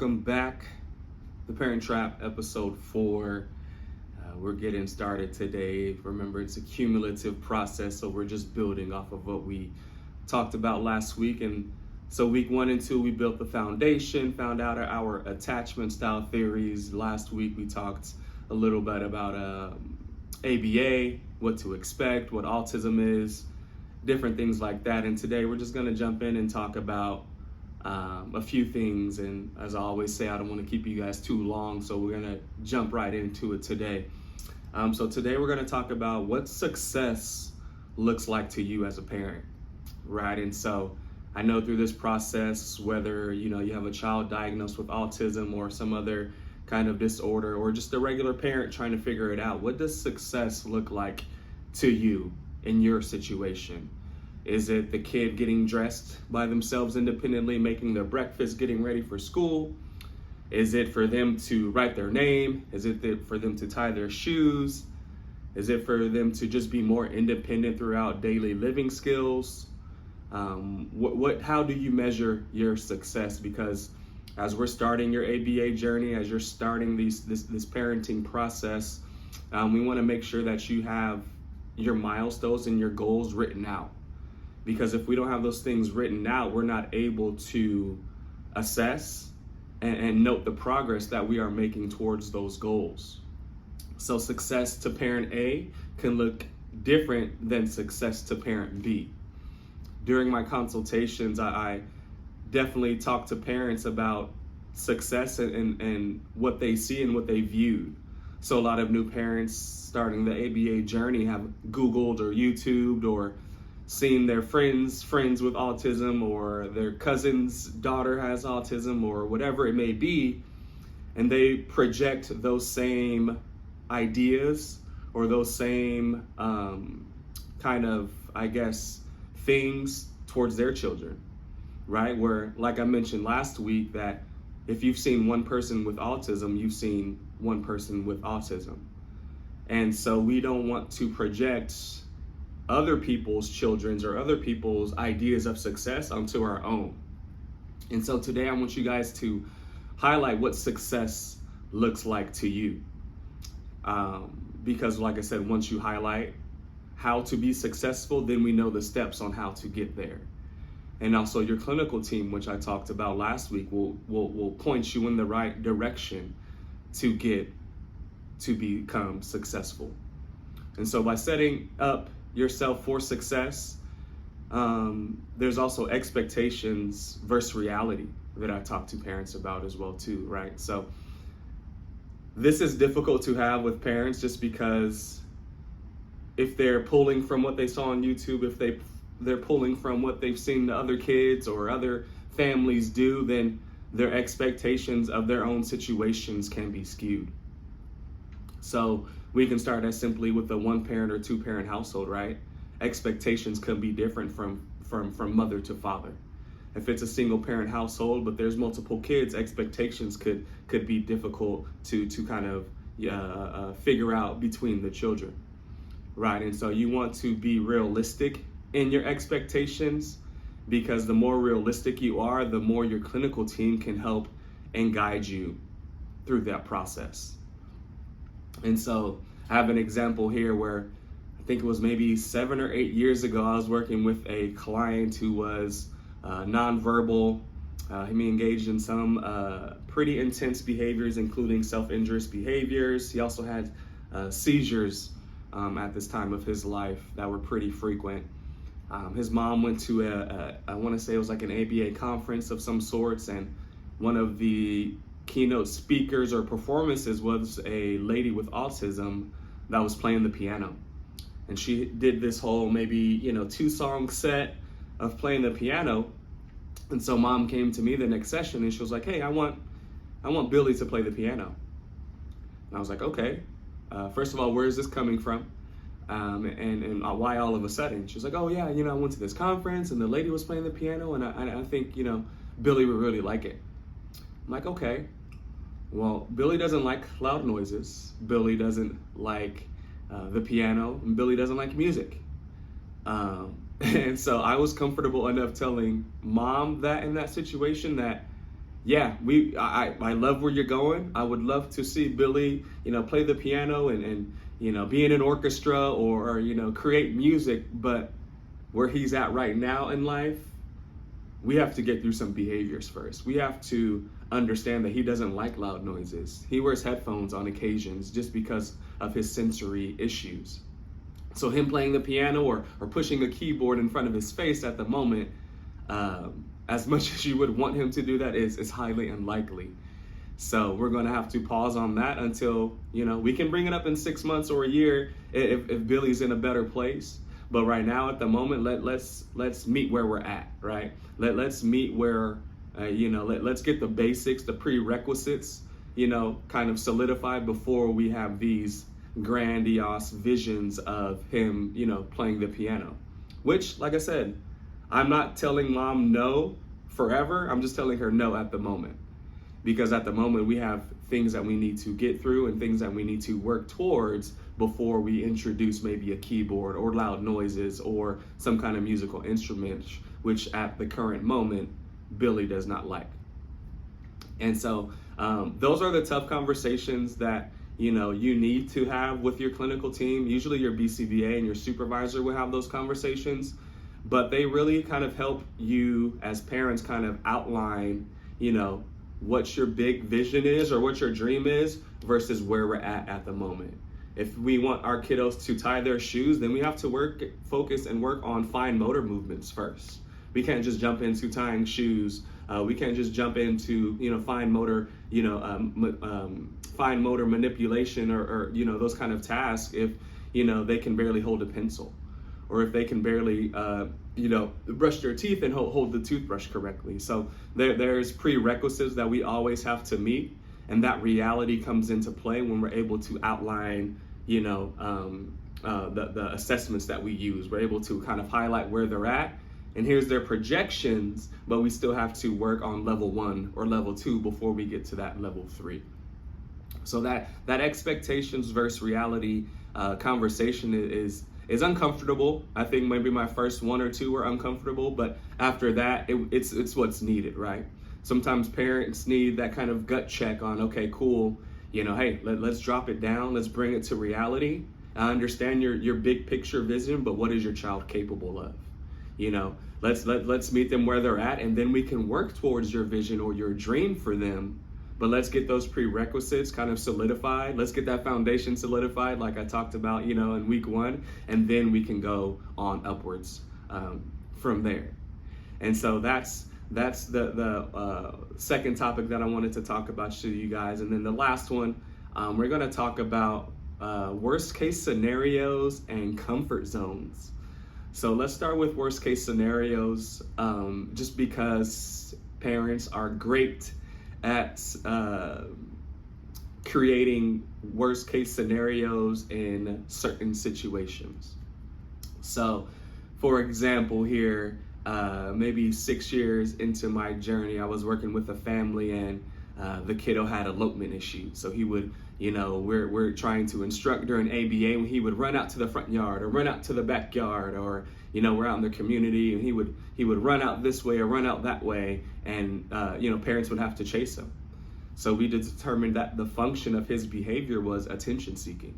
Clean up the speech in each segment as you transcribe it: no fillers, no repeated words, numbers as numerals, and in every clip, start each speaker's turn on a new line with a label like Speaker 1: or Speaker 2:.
Speaker 1: welcome back. The Parent Trap, episode 4. We're getting started today. Remember, it's a cumulative process, so we're just building off of what we talked about last week. And so week 1 and 2, we built the foundation, found out our attachment style theories. Last week, we talked a little bit about ABA, what to expect, what autism is, different things like that. And today, we're just going to jump in and talk about a few things. And as I always say, I don't want to keep you guys too long, so we're going to jump right into it today. So today we're going to talk about what success looks like to you as a parent, right? And so I know through this process, whether you have a child diagnosed with autism or some other kind of disorder, or just a regular parent trying to figure it out, what does success look like to you in your situation? Is it the kid getting dressed by themselves independently, making their breakfast, getting ready for school? Is it for them to write their name? Is it for them to tie their shoes? Is it for them to just be more independent throughout daily living skills? How do you measure your success? Because as we're starting your ABA journey, as you're starting this parenting process, we want to make sure that you have your milestones and your goals written out. Because if we don't have those things written out, we're not able to assess and note the progress that we are making towards those goals. So success to parent A can look different than success to parent B. During my consultations, I definitely talk to parents about success and what they see and what they viewed. So a lot of new parents starting the ABA journey have Googled or YouTubed or seen their friends with autism, or their cousin's daughter has autism, or whatever it may be, and they project those same ideas or those same kind of, things towards their children, right? Where, like I mentioned last week, that if you've seen one person with autism, you've seen one person with autism. And so we don't want to project other people's children's or other people's ideas of success onto our own. And so today I want you guys to highlight what success looks like to you. Because like I said, once you highlight how to be successful, then we know the steps on how to get there. And also your clinical team, which I talked about last week, will point you in the right direction to become successful. And so by setting up yourself for success, there's also expectations versus reality that I talk to parents about as well too, right? So this is difficult to have with parents, just because if they're pulling from what they saw on YouTube, if they're pulling from what they've seen the other kids or other families do, then their expectations of their own situations can be skewed. So we can start as simply with a 1-parent or 2-parent household, right? Expectations could be different from mother to father. If it's a single parent household, but there's multiple kids, expectations could be difficult to kind of figure out between the children, right? And so you want to be realistic in your expectations, because the more realistic you are, the more your clinical team can help and guide you through that process. And so I have an example here where I think it was maybe 7 or 8 years ago, I was working with a client who was nonverbal. He engaged in some pretty intense behaviors, including self-injurious behaviors. He also had seizures at this time of his life that were pretty frequent. His mom went to I want to say it was like an ABA conference of some sorts, and one of the keynote speakers or performances was a lady with autism that was playing the piano. And she did this whole maybe 2-song set of playing the piano. And so mom came to me the next session and she was like, "Hey, I want Billy to play the piano." And I was like, "Okay, first of all, where is this coming from? And why all of a sudden?" She was like, "Oh yeah, I went to this conference and the lady was playing the piano, and I think Billy would really like it." I'm like, "Okay, well, Billy doesn't like loud noises. Billy doesn't like the piano, and Billy doesn't like music." And so I was comfortable enough telling mom that in that situation that yeah, I love where you're going. I would love to see Billy, play the piano and be in an orchestra or create music. But where he's at right now in life, we have to get through some behaviors first. We have to understand that he doesn't like loud noises. He wears headphones on occasions just because of his sensory issues. So him playing the piano or pushing a keyboard in front of his face at the moment, as much as you would want him to do that, is highly unlikely. So we're going to have to pause on that until, we can bring it up in 6 months or a year if Billy's in a better place. But right now, at the moment, let's meet where we're at, right? Let's meet where, let's get the basics, the prerequisites, kind of solidified before we have these grandiose visions of him, playing the piano. Which, like I said, I'm not telling mom no forever. I'm just telling her no at the moment. Because at the moment, we have things that we need to get through and things that we need to work towards before we introduce maybe a keyboard or loud noises or some kind of musical instrument, which at the current moment, Billy does not like. And so those are the tough conversations that you need to have with your clinical team. Usually your BCBA and your supervisor will have those conversations, but they really kind of help you as parents kind of outline, what your big vision is or what your dream is versus where we're at the moment. If we want our kiddos to tie their shoes, then we have to focus and work on fine motor movements first. We can't just jump into tying shoes. We can't just jump into, fine motor, fine motor manipulation or those kind of tasks if, they can barely hold a pencil, or if they can barely, brush their teeth and hold the toothbrush correctly. So there's prerequisites that we always have to meet, and that reality comes into play when we're able to outline, the assessments that we use. We're able to kind of highlight where they're at, and here's their projections, but we still have to work on level 1 or level 2 before we get to that level 3. So that expectations versus reality conversation is uncomfortable. I think maybe my first 1 or 2 were uncomfortable, but after that, it's what's needed, right? Sometimes parents need that kind of gut check on, okay, cool, hey, let's drop it down, let's bring it to reality. I understand your big picture vision, but what is your child capable of? Let's meet them where they're at, and then we can work towards your vision or your dream for them. But let's get those prerequisites kind of solidified. Let's get that foundation solidified, like I talked about, in week 1, and then we can go on upwards from there. And so that's the second topic that I wanted to talk about to you guys. And then the last one, we're going to talk about worst case scenarios and comfort zones. So let's start with worst case scenarios, just because parents are great at creating worst case scenarios in certain situations. So for example here, maybe 6 years into my journey, I was working with a family, and the kiddo had elopement issues. So he would, we're trying to instruct during ABA, and he would run out to the front yard or run out to the backyard, or we're out in the community, and he would run out this way or run out that way, and parents would have to chase him. So we determined that the function of his behavior was attention seeking.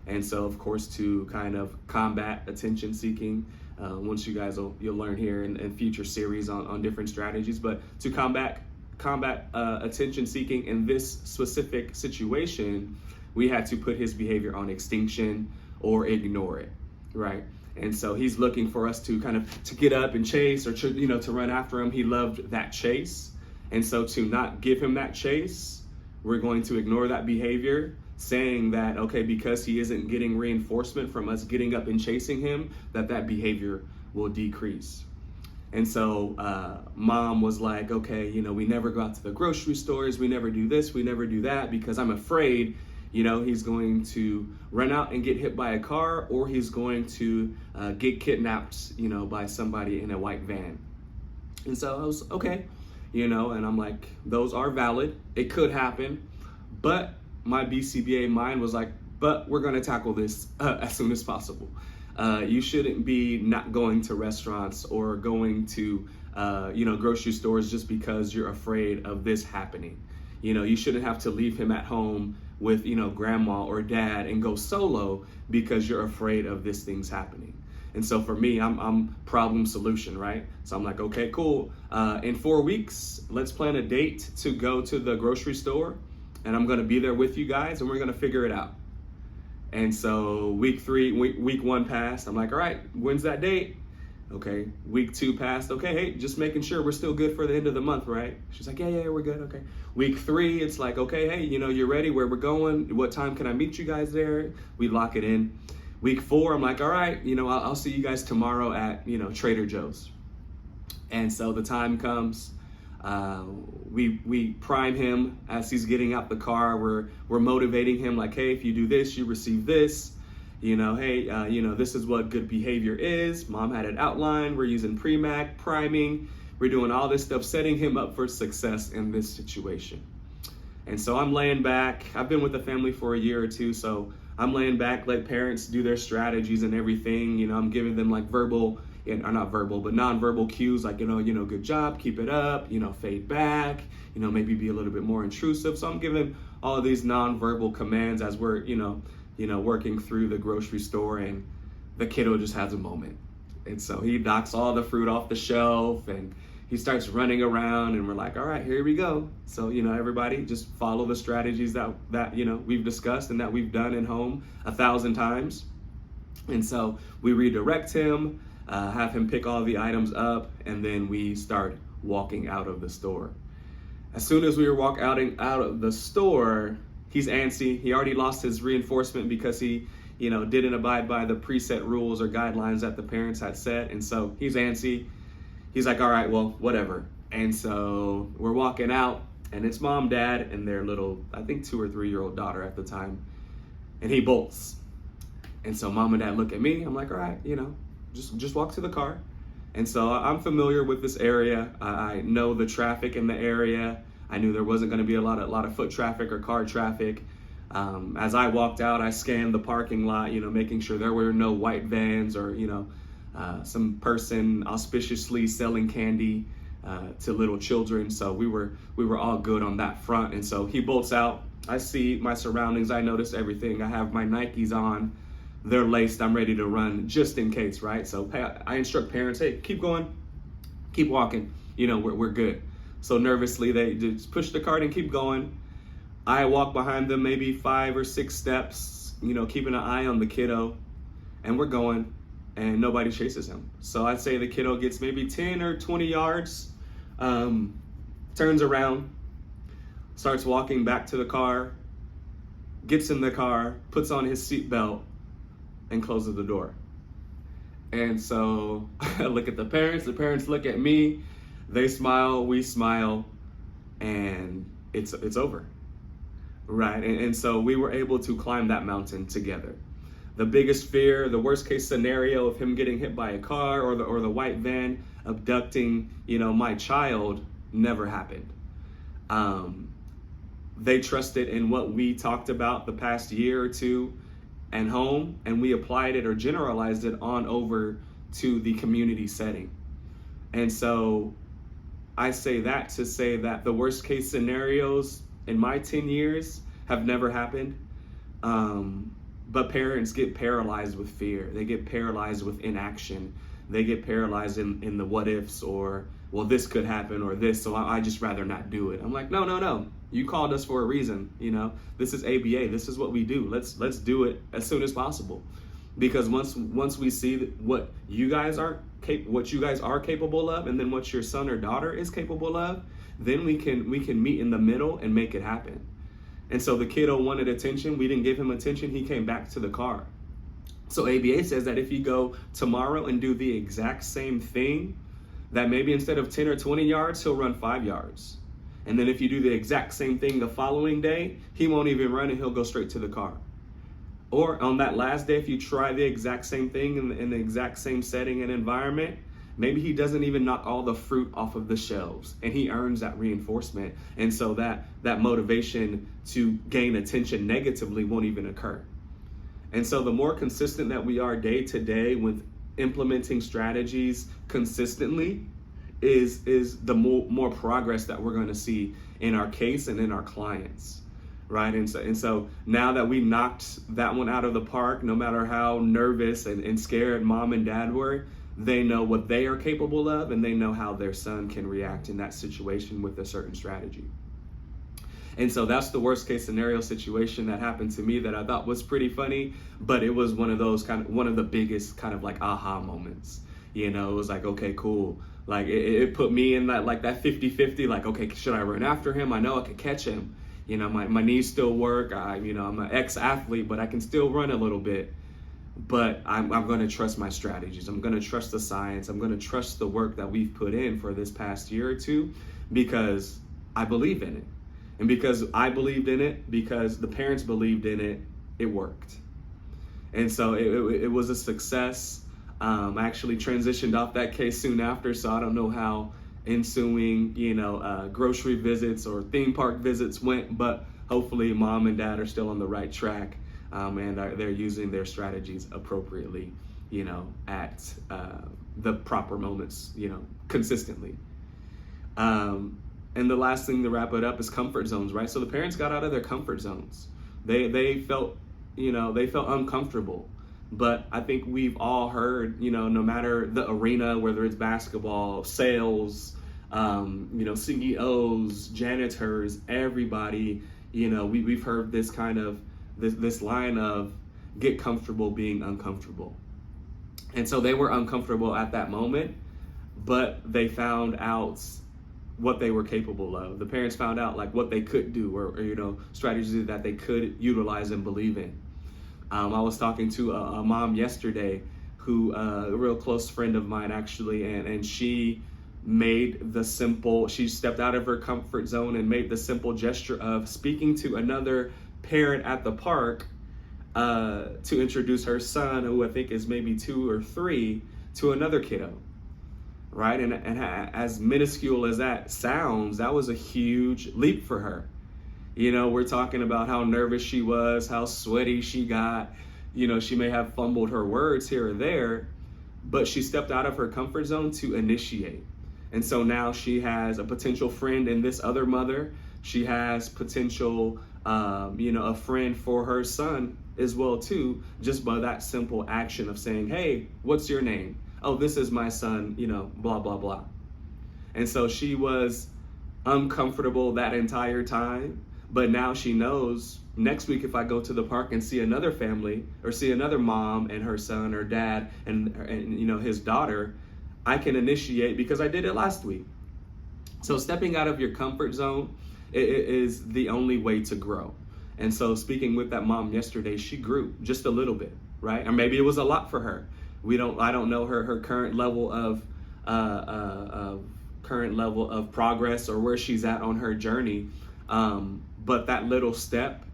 Speaker 1: And so, of course, to kind of combat attention seeking, once you guys you'll learn here in future series on different strategies, but to combat attention seeking in this specific situation, we had to put his behavior on extinction or ignore it, right? And so he's looking for us to kind of to get up and chase, or to run after him. He loved that chase. And so to not give him that chase, we're going to ignore that behavior, saying that, okay, because he isn't getting reinforcement from us getting up and chasing him, that behavior will decrease. And so mom was like, okay, we never go out to the grocery stores, we never do this, we never do that, because I'm afraid, he's going to run out and get hit by a car, or he's going to get kidnapped, by somebody in a white van. And so I was, okay, and I'm like, those are valid, it could happen, but my BCBA mind was like, but we're going to tackle this as soon as possible. You shouldn't be not going to restaurants or going to grocery stores just because you're afraid of this happening. You shouldn't have to leave him at home with grandma or dad and go solo because you're afraid of this thing's happening. And so for me, I'm problem solution, right? So I'm like, okay, cool. In 4 weeks, let's plan a date to go to the grocery store, and I'm gonna be there with you guys, and we're gonna figure it out. And so week 1 passed. I'm like, all right, when's that date? Okay, week 2 passed. Okay, hey, just making sure we're still good for the end of the month, right? She's like, yeah, we're good. Okay. Week 3, it's like, okay, hey, you're ready, where we're going, what time can I meet you guys there? We lock it in. Week 4, I'm like, all right, I'll see you guys tomorrow at, Trader Joe's. And so the time comes, we prime him as he's getting out the car. We're motivating him like, hey, if you do this, you receive this. Hey, this is what good behavior is. Mom had it outlined. We're using pre-mac, priming. We're doing all this stuff, setting him up for success in this situation. And so I'm laying back. I've been with the family for a year or two, so I'm laying back, let parents do their strategies and everything. I'm giving them like verbal, or not verbal, but nonverbal cues, like, good job, keep it up, fade back, maybe be a little bit more intrusive. So I'm giving all of these nonverbal commands as we're, working through the grocery store, and the kiddo just has a moment. And so he knocks all the fruit off the shelf and he starts running around, and we're like, all right, here we go. So, everybody just follow the strategies that we've discussed and that we've done at home 1,000 times. And so we redirect him, have him pick all the items up, and then we start walking out of the store. As soon as we were walking out of the store, he's antsy. He already lost his reinforcement because he, didn't abide by the preset rules or guidelines that the parents had set. And so he's antsy. He's like, all right, well, whatever. And so we're walking out, and it's mom, dad, and their little, I think 2 or 3 year old daughter at the time. And he bolts. And so mom and dad look at me. I'm like, all right, just walk to the car. And so I'm familiar with this area. I know the traffic in the area. I knew there wasn't going to be a lot of foot traffic or car traffic. As I walked out, I scanned the parking lot, making sure there were no white vans or, some person auspiciously selling candy to little children. So we were all good on that front. And so he bolts out. I see my surroundings. I notice everything. I have my Nikes on. They're laced. I'm ready to run just in case, right? So I instruct parents, hey, keep going, keep walking. We're good. So nervously, they just push the cart and keep going. I walk behind them maybe 5 or 6 steps, keeping an eye on the kiddo, and we're going, and nobody chases him. So I'd say the kiddo gets maybe 10 or 20 yards, turns around, starts walking back to the car, gets in the car, puts on his seatbelt, and closes the door. And so I look at the parents look at me, they smile, we smile, and it's over, right? And so we were able to climb that mountain together. The biggest fear, the worst case scenario of him getting hit by a car or the white van abducting, my child never happened. They trusted in what we talked about the past year or two at home, and we applied it or generalized it on over to the community setting. And so I say that to say that the worst case scenarios in my 10 years have never happened. But parents get paralyzed with fear. They get paralyzed with inaction. They get paralyzed in the what ifs, or, well, this could happen, or this, so I just rather not do it. I'm like, no. You called us for a reason. This is ABA. This is what we do. Let's do it as soon as possible. Because once we see what you guys are capable of, and then what your son or daughter is capable of, then we can meet in the middle and make it happen. And so the kiddo wanted attention. We didn't give him attention. He came back to the car. So ABA says that if you go tomorrow and do the exact same thing, that maybe instead of 10 or 20 yards, he'll run 5 yards. And then if you do the exact same thing the following day, he won't even run and he'll go straight to the car. Or on that last day, if you try the exact same thing in the exact same setting and environment, maybe he doesn't even knock all the fruit off of the shelves, and he earns that reinforcement. And so that motivation to gain attention negatively won't even occur. And so the more consistent that we are day to day with implementing strategies consistently is the more progress that we're going to see in our case and in our clients, right? And so now that we knocked that one out of the park, no matter how nervous and scared mom and dad were, they know what they are capable of, and they know how their son can react in that situation with a certain strategy. And so that's the worst case scenario situation that happened to me that I thought was pretty funny, but it was one of the biggest kind of like aha moments. It was like, okay, cool. Like it put me in that 50-50, like, okay, should I run after him? I know I could catch him. My knees still work. I'm an ex-athlete, but I can still run a little bit. But I'm going to trust my strategies. I'm going to trust the science. I'm going to trust the work that we've put in for this past year or two, because I believe in it. And because I believed in it, because the parents believed in it, it worked. And so it was a success. I actually transitioned off that case soon after, so I don't know how ensuing, grocery visits or theme park visits went, but hopefully mom and dad are still on the right track, and they're using their strategies appropriately, at the proper moments, consistently. And the last thing to wrap it up is comfort zones, right? So the parents got out of their comfort zones. They felt uncomfortable. But I think we've all heard, no matter the arena, whether it's basketball, sales, CEOs, janitors, everybody, we've heard this kind of this line of get comfortable being uncomfortable. And so they were uncomfortable at that moment, but they found out what they were capable of. The parents found out like what they could do, or strategies that they could utilize and believe in. I was talking to a mom yesterday who, a real close friend of mine actually, and she stepped out of her comfort zone and made the simple gesture of speaking to another parent at the park to introduce her son, who I think is maybe 2 or 3, to another kiddo. Right? And as minuscule as that sounds, that was a huge leap for her. We're talking about how nervous she was, how sweaty she got. She may have fumbled her words here or there, but she stepped out of her comfort zone to initiate. And so now she has a potential friend in this other mother. She has potential, a friend for her son as well too, just by that simple action of saying, hey, what's your name? Oh, this is my son, blah, blah, blah. And so she was uncomfortable that entire time, but now she knows next week if I go to the park and see another family, or see another mom and her son or dad and his daughter, I can initiate because I did it last week. So stepping out of your comfort zone is the only way to grow. And so speaking with that mom yesterday, she grew just a little bit, right? Or maybe it was a lot for her. I don't know her current level of progress or where she's at on her journey, but that little step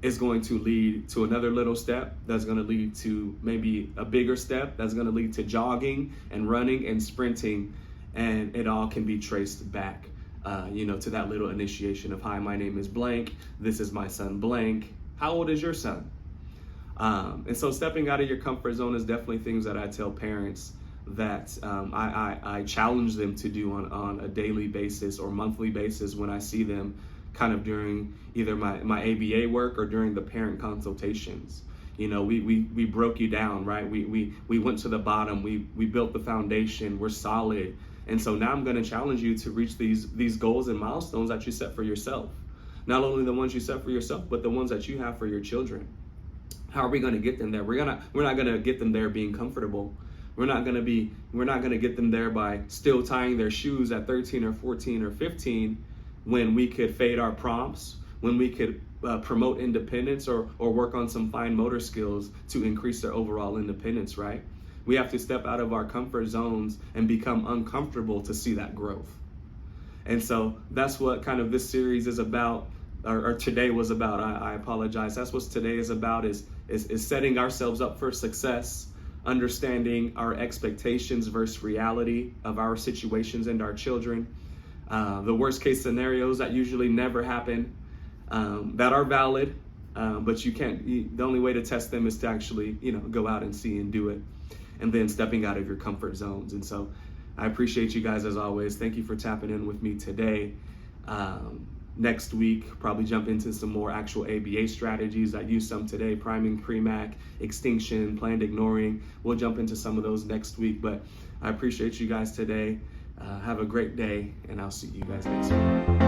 Speaker 1: is going to lead to another little step that's going to lead to maybe a bigger step that's going to lead to jogging and running and sprinting, and it all can be traced back to that little initiation of, hi, my name is blank, this is my son blank, how old is your son? And so stepping out of your comfort zone is definitely things that I tell parents that I challenge them to do on a daily basis or monthly basis when I see them kind of during either my ABA work or during the parent consultations. We broke you down, right? We went to the bottom, we built the foundation, we're solid. And so now I'm going to challenge you to reach these goals and milestones that you set for yourself. Not only the ones you set for yourself, but the ones that you have for your children. How are we going to get them there? We're not going to get them there being comfortable. We're not going to get them there by still tying their shoes at 13 or 14 or 15, when we could fade our prompts, when we could promote independence or work on some fine motor skills to increase their overall independence, right? We have to step out of our comfort zones and become uncomfortable to see that growth. And so that's what kind of this series is about, or today was about. I apologize. That's what today is about, is setting ourselves up for success, understanding our expectations versus reality of our situations and our children, the worst case scenarios that usually never happen, that are valid, but you can't. The only way to test them is to actually, go out and see and do it, and then stepping out of your comfort zones. And so, I appreciate you guys as always. Thank you for tapping in with me today. Next week, probably jump into some more actual ABA strategies. I used some today: priming, pre-MAC, extinction, planned ignoring. We'll jump into some of those next week. But I appreciate you guys today. Have a great day, and I'll see you guys next week.